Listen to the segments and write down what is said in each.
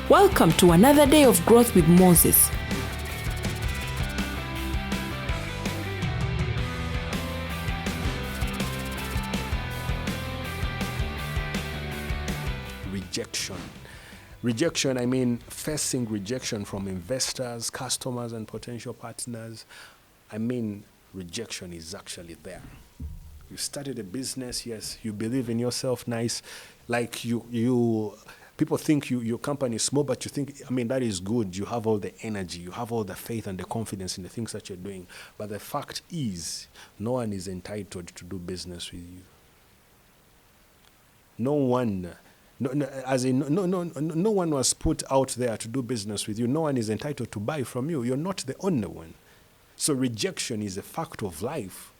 Welcome to another day of growth with Moses. Rejection, I mean facing rejection from investors, customers, and potential partners. I mean, rejection is actually there. You started a business, yes, you believe in yourself, nice. Like people think your company is small, but you think, I mean, that is good. You have all the energy, you have all the faith and the confidence in the things that you're doing. But the fact is, no one is entitled to do business with you. No one was put out there to do business with you. No one is entitled to buy from you. You're not the only one. So rejection is a fact of life.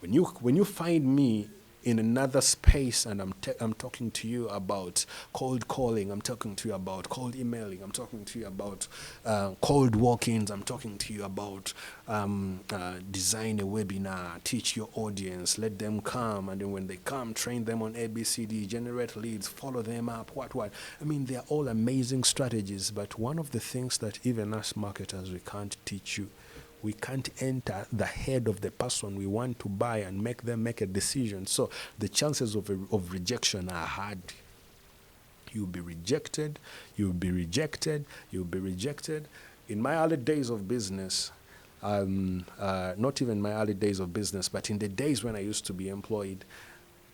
When you find me in another space and I'm talking to you about cold calling, I'm talking to you about cold emailing, I'm talking to you about cold walk-ins, I'm talking to you about design a webinar, teach your audience, let them come, and then when they come, train them on ABCD, generate leads, follow them up, what. I mean, they're all amazing strategies, but one of the things that even us marketers, we can't teach you. We can't enter the head of the person we want to buy and make them make a decision. So the chances of rejection are hard. You'll be rejected, you'll be rejected, you'll be rejected. In my early days of business, not even my early days of business, but in the days when I used to be employed,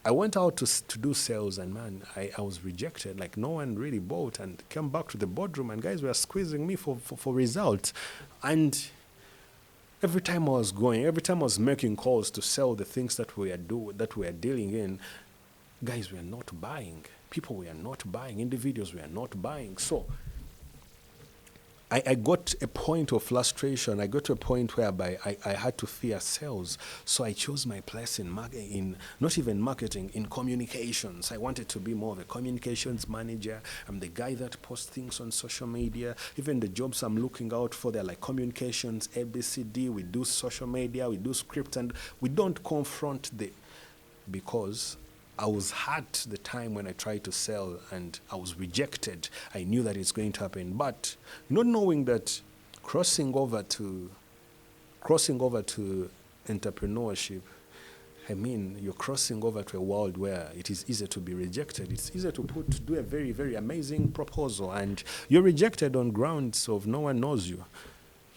I went out to do sales, and man, I was rejected. Like, no one really bought, and came back to the boardroom, and guys were squeezing me for results. And every time I was making calls to sell the things that we are dealing in, guys were not buying. People were not buying. Individuals were not buying. So I got a point of frustration. I got to a point whereby I had to fear sales. So I chose my place in not even marketing, in communications. I wanted to be more of a communications manager. I'm the guy that posts things on social media. Even the jobs I'm looking out for, they're like communications, ABCD. We do social media, we do script, and we don't confront because I was hurt the time when I tried to sell and I was rejected. I knew that it's going to happen, but not knowing that crossing over to entrepreneurship, I mean, you're crossing over to a world where it is easier to be rejected. It's easier to do a very, very amazing proposal, and you're rejected on grounds of no one knows you.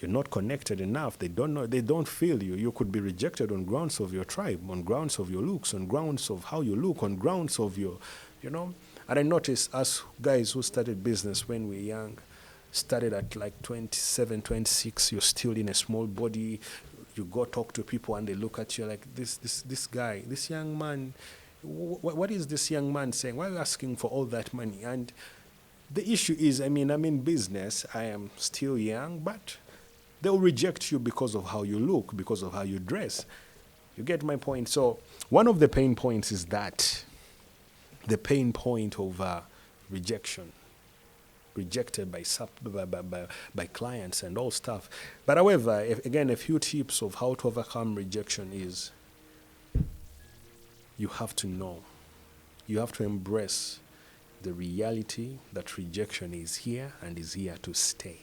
You're not connected enough. They don't know. They don't feel you. You could be rejected on grounds of your tribe, on grounds of your looks, on grounds of how you look, on grounds of your, And I noticed us guys who started business when we were young, started at like 27, 26. You're still in a small body. You go talk to people and they look at you like this guy, this young man. What is this young man saying? Why are you asking for all that money? And the issue is, I'm in business. I am still young, but they'll reject you because of how you look, because of how you dress. You get my point? So one of the pain points is that, the pain point of rejection, rejected by clients and all stuff. But however, a few tips of how to overcome rejection is, you have to know, you have to embrace the reality that rejection is here and is here to stay.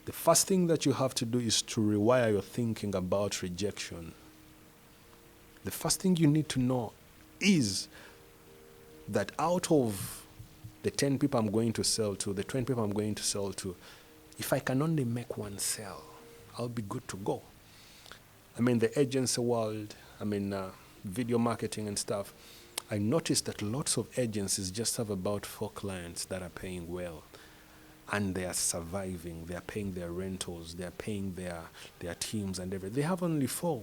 The first thing that you have to do is to rewire your thinking about rejection. The first thing you need to know is that out of the 10 people I'm going to sell to, the 20 people I'm going to sell to, if I can only make one sale, I'll be good to go. The agency world, video marketing and stuff, I noticed that lots of agencies just have about 4 clients that are paying well. And they are surviving, they are paying their rentals, they are paying their teams and everything. They have only 4.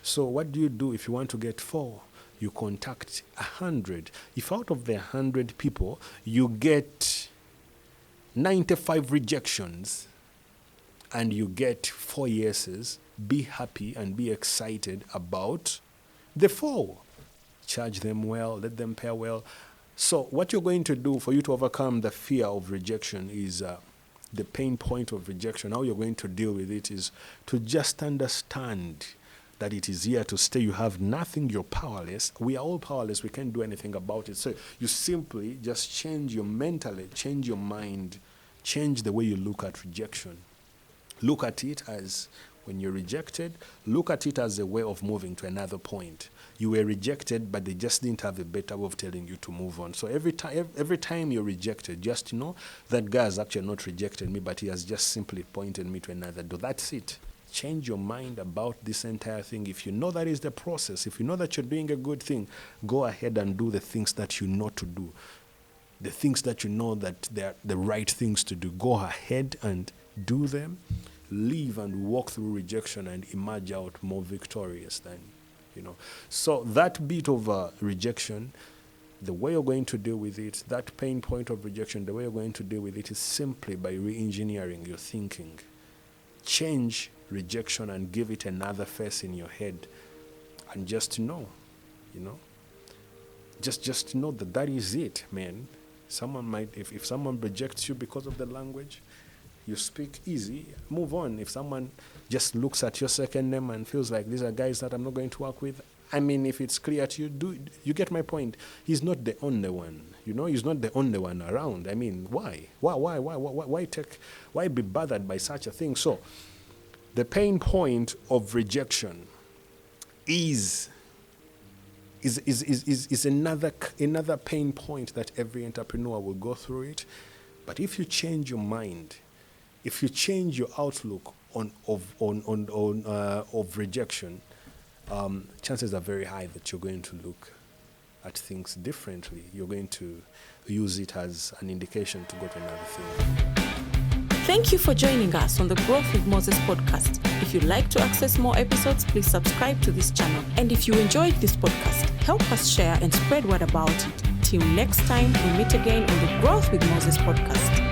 So what do you do if you want to get 4? You contact 100. If out of the 100 people, you get 95 rejections and you get 4 yeses, be happy and be excited about the 4. Charge them well, let them pay well. So what you're going to do for you to overcome the fear of rejection is the pain point of rejection. How you're going to deal with it is to just understand that it is here to stay. You have nothing, you're powerless. We are all powerless, we can't do anything about it. So you simply just change your mentally, change your mind, change the way you look at rejection. Look at it as, when you're rejected, look at it as a way of moving to another point. You were rejected, but they just didn't have a better way of telling you to move on. So every time you're rejected, just know that God has actually not rejected me, but he has just simply pointed me to another door. That's it. Change your mind about this entire thing. If you know that is the process, if you know that you're doing a good thing, go ahead and do the things that you know to do. The things that you know that they're the right things to do. Go ahead and do them. Live and walk through rejection and emerge out more victorious than, So that bit of rejection, the way you're going to deal with it, that pain point of rejection, the way you're going to deal with it is simply by re-engineering your thinking. Change rejection and give it another face in your head, and just know, just know that is it, man. Someone might, if someone rejects you because of the language, you speak easy, move on. If someone just looks at your second name and feels like these are guys that I'm not going to work with, if it's clear to you, you get my point. He's not the only one, he's not the only one around. Why? Why be bothered by such a thing? So the pain point of rejection is another pain point that every entrepreneur will go through it. But if you change your mind, if you change your outlook of rejection, chances are very high that you're going to look at things differently. You're going to use it as an indication to go to another thing. Thank you for joining us on the Growth with Moses podcast. If you'd like to access more episodes, please subscribe to this channel. And if you enjoyed this podcast, help us share and spread word about it. Till next time, we meet again on the Growth with Moses podcast.